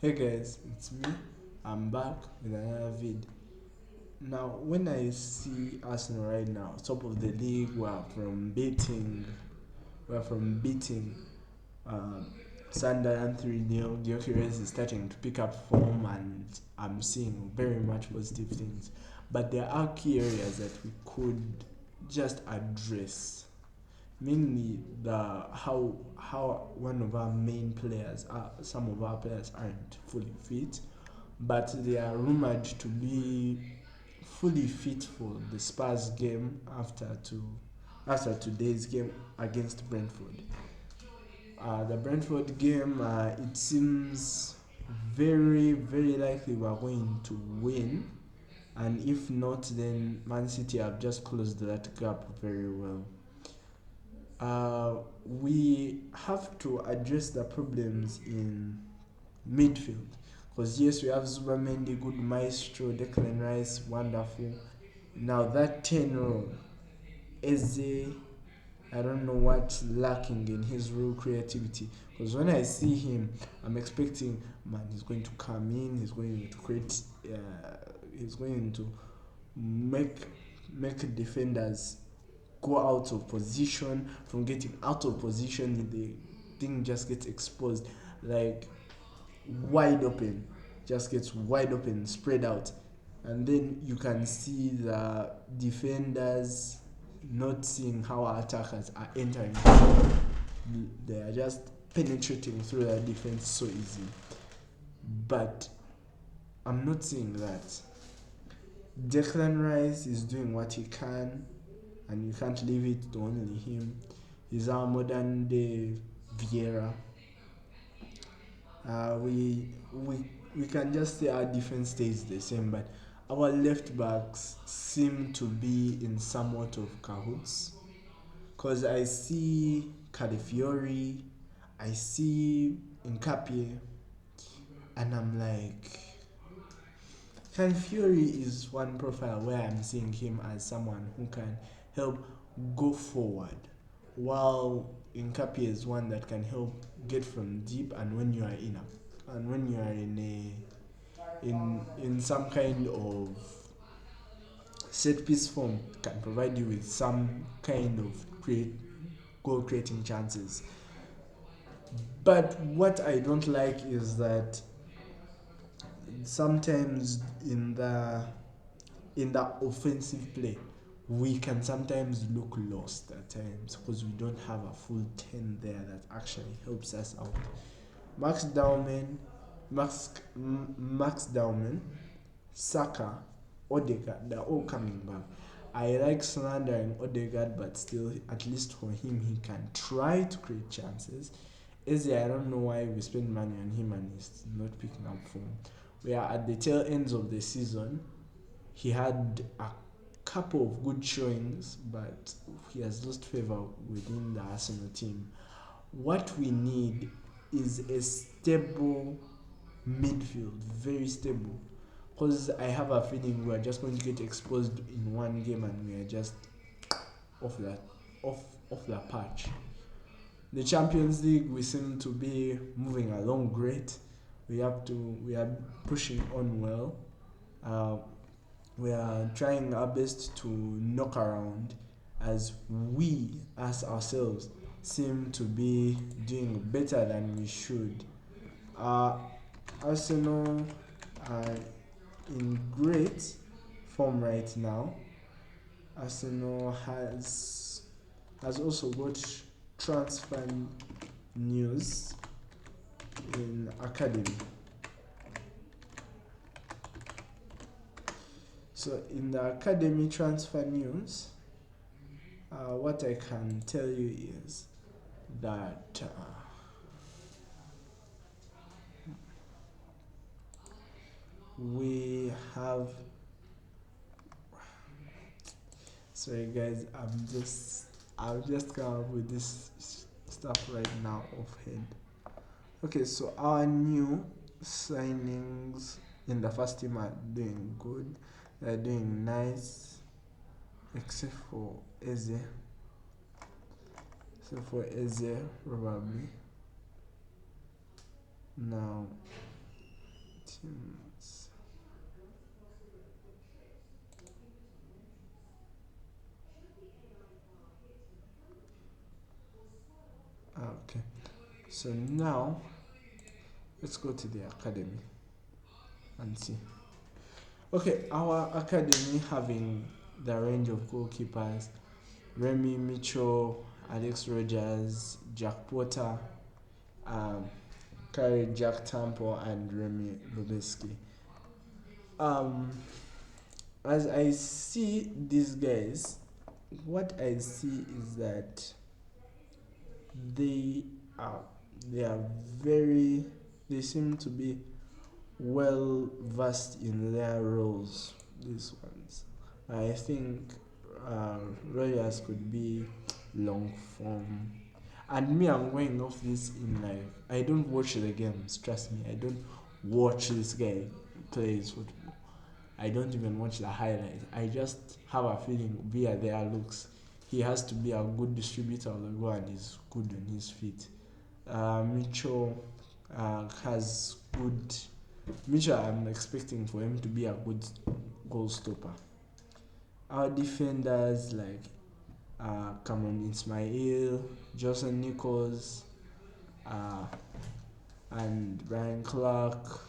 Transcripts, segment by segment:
Hey guys, it's me. I'm back with another vid. Now, when I see Arsenal right now, top of the league, we're from beating um, Sunderland 3-0. Gyökeres is starting to pick up form, and I'm seeing very much positive things. But there are key areas that we could just address, mainly the how one of our main players some of our players aren't fully fit, but they are rumored to be fully fit for the Spurs game after today's game against Brentford. The Brentford game, it seems very likely we are going to win, and if not, then Man City have just closed that gap very well. We have to address the problems in midfield, because yes, we have Zubamendi, good maestro, Declan Rice, wonderful. Now that 10 role, Eze, I don't know what's lacking in his real creativity. Because when I see him, I'm expecting, man, he's going to come in, he's going to create, he's going to make defenders go out of position. From getting out of position, the thing just gets exposed, like wide open, just gets wide open, spread out, and then you can see the defenders not seeing how our attackers are entering. They are just penetrating through the defense so easy. But I'm not seeing that. Declan Rice is doing what he can, and you can't leave it to only him. He's our modern day Vieira. We can just say our defense stays the same, but our left backs seem to be in somewhat of cahoots. Cause I see Calafiori, I see Nkapie, and I'm like, Calafiori is one profile where I'm seeing him as someone who can help go forward, while Nkapie is one that can help get from deep, and when you are in some kind of set piece form, can provide you with some kind of goal creating chances. But what I don't like is that sometimes in the offensive play, we can sometimes look lost at times because we don't have a full 10 there that actually helps us out. Max Dowman, Max Dowman, Saka, Odegaard, they're all coming back. I like slandering Odegaard, but still, at least for him, he can try to create chances. Eze, I don't know why we spend money on him and he's not picking up form. We are at the tail ends of the season. He had a couple of good showings, but he has lost favor within the Arsenal team. What we need is a stable midfield, very stable. Because I have a feeling we are just going to get exposed in one game and we are just off that off the patch. The Champions League, we seem to be moving along great. We are pushing on well. Uh, we are trying our best to knock around, as we as ourselves seem to be doing better than we should. Uh, Arsenal are in great form right now. Arsenal has also got transfer news in academy. So in the academy transfer news, what I can tell you is that we have. Sorry guys, I've just come up with this stuff right now offhand. Okay, so our new signings in the first team are doing good. They're doing nice, except for Eze. Probably. Now, teams. Okay, so now let's go to the academy and see. Okay, our academy having the range of goalkeepers: Remy Mitchell, Alex Rogers, Jack Potter, um, Kari Jack Tampo, and Remy Lubeski. Um, as I see these guys, what I see is that they are they are very they seem to be well versed in their roles. These ones, I think, Rogers could be long form. And me, I'm going off this in like I don't watch the games. Trust me, I don't watch this guy plays football. I don't even watch the highlights. I just have a feeling via their looks, he has to be a good distributor of the ball and he's good on his feet. Mitchell has good. Mitchell, I'm expecting for him to be a good goal stopper. Our defenders like Cameron Ismail, Johnson Nichols, uh, and Brian Clark,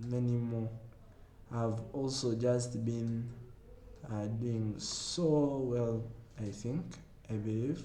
many more, have also just been doing so well, I believe.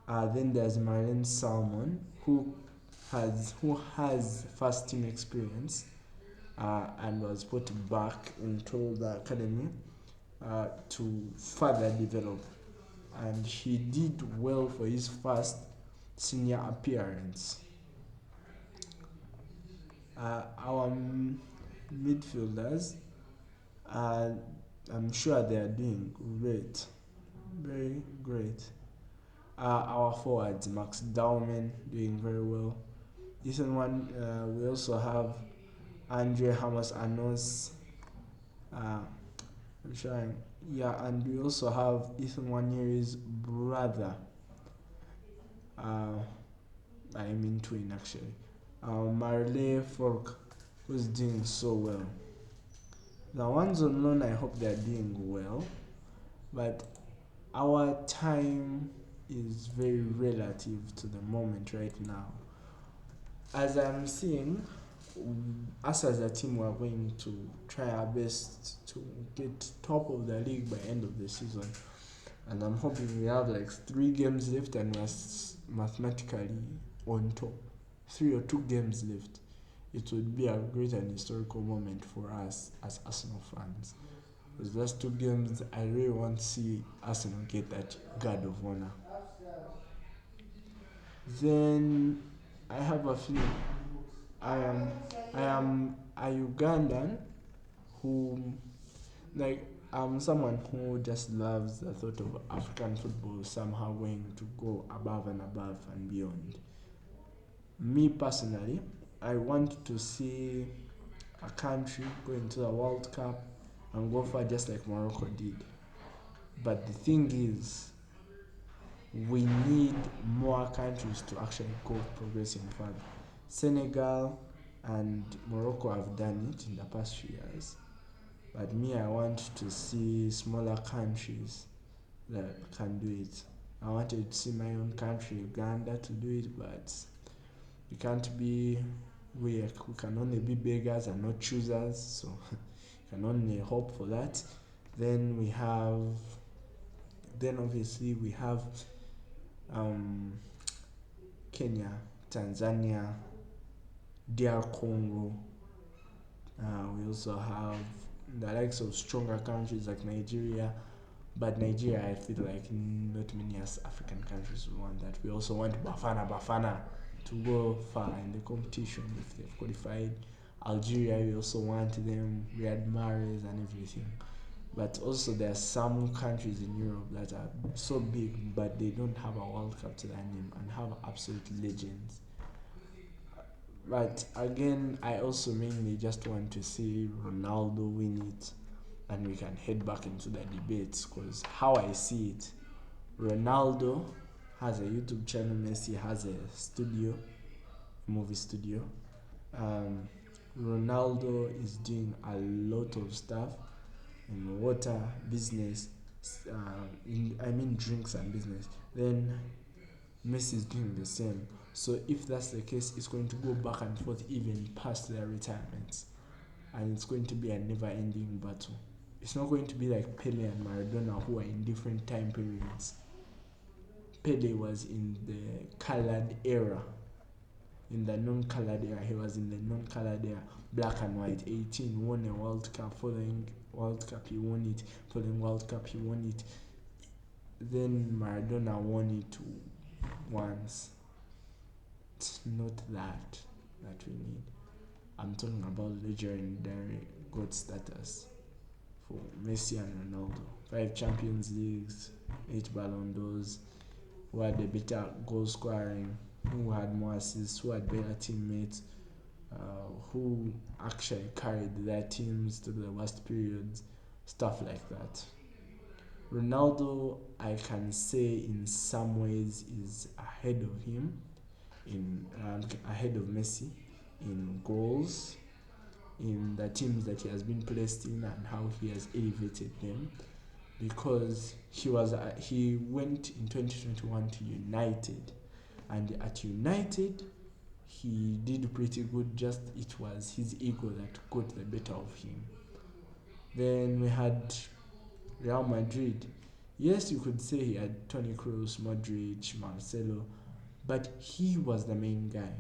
Then there's Marlene Salmon, who has first team experience and was put back into the academy to further develop. And he did well for his first senior appearance. Our midfielders, uh, I'm sure they are doing great, very great. Our forwards, Max Dowman, doing very well. Decent one. We also have Andre Hamas Anos. I'm trying. Yeah, and we also have Ethan Waneri's brother. Uh, I mean twin actually. Marley Fork, who's doing so well. The ones on loan, I hope they're doing well, but our time is very relative to the moment right now. As I'm seeing, us as a team, we're going to try our best to get top of the league by end of the season, and I'm hoping we have like 3 games left and we're mathematically on top. 3 or 2 games left. It would be a great and historical moment for us as Arsenal fans. Because those 2 games, I really want to see Arsenal get that guard of honor. Then I have a feeling I am I am a Ugandan who, like, I'm someone who just loves the thought of African football somehow going to go above and above and beyond. Me personally, I want to see a country go into the World Cup and go far just like Morocco did. But the thing is, we need more countries to actually go progressing further. Senegal and Morocco have done it in the past few years, but me, I want to see smaller countries that can do it. I wanted to see my own country, Uganda, to do it, but we can't be. We can only be beggars and not choosers, so can only hope for that. Then we have. Then obviously we have um, Kenya, Tanzania, DR Congo. We also have the likes of stronger countries like Nigeria, but Nigeria, I feel like not many as African countries will want that. We also want Bafana to go far in the competition if they've qualified. Algeria, we also want them, Riyad Mahrez and everything. But also there are some countries in Europe that are so big but they don't have a World Cup to their name and have absolute legends. But again, I also mainly just want to see Ronaldo win it and we can head back into the debates, because how I see it, Ronaldo has a YouTube channel, Messi has a movie studio. Um, Ronaldo is doing a lot of stuff in water business, drinks and business. Then Messi is doing the same. So if that's the case, it's going to go back and forth even past their retirements, and it's going to be a never-ending battle. It's not going to be like Pele and Maradona, who are in different time periods. Pele was in the colored era. In the non-colored era, he was in the non-colored era, black and white. 18, won a World Cup. Following World Cup, he won it. Following World Cup, he won it. Then Maradona won it once. It's not that we need. I'm talking about legendary God status for Messi and Ronaldo. 5 Champions Leagues, 8 Ballon d'Ors, who had a better goal scoring, who had more assists, who had better teammates, who actually carried their teams to the worst periods, stuff like that. Ronaldo, I can say in some ways, is ahead of him, ahead of Messi in goals, in the teams that he has been placed in, and how he has elevated them. Because he went in 2021 to United, and at United he did pretty good. Just it was his ego that got the better of him. Then we had Real Madrid. Yes, you could say he had Toni Kroos, Modric, Marcelo, but he was the main guy.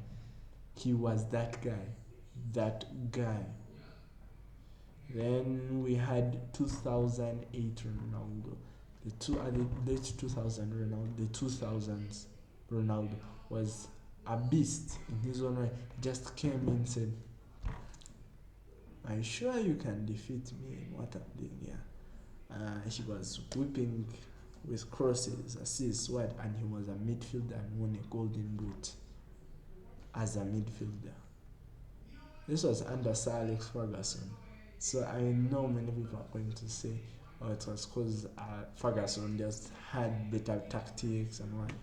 He was that guy. Then we had 2008 Ronaldo. The late 2000 Ronaldo, the 2000s Ronaldo was a beast in his own way. Just came in and said, "Are you sure you can defeat me in what I'm doing here?" He was whipping with crosses, assists, and he was a midfielder and won a golden boot as a midfielder. This was under Sir Alex Ferguson. So I know many people are going to say, "Oh, it was because Ferguson just had better tactics and what."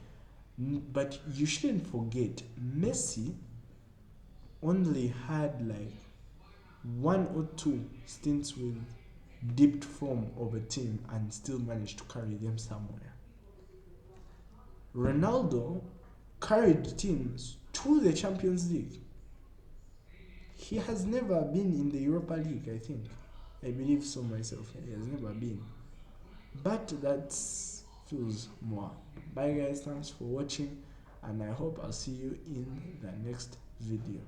But you shouldn't forget, Messi only had like 1 or 2 stints with dipped form of a team and still managed to carry them somewhere. Ronaldo carried teams to the Champions League. He has never been in the Europa League, I think. I believe so myself. He has never been. But that feels more. Bye guys, thanks for watching, and I hope I'll see you in the next video.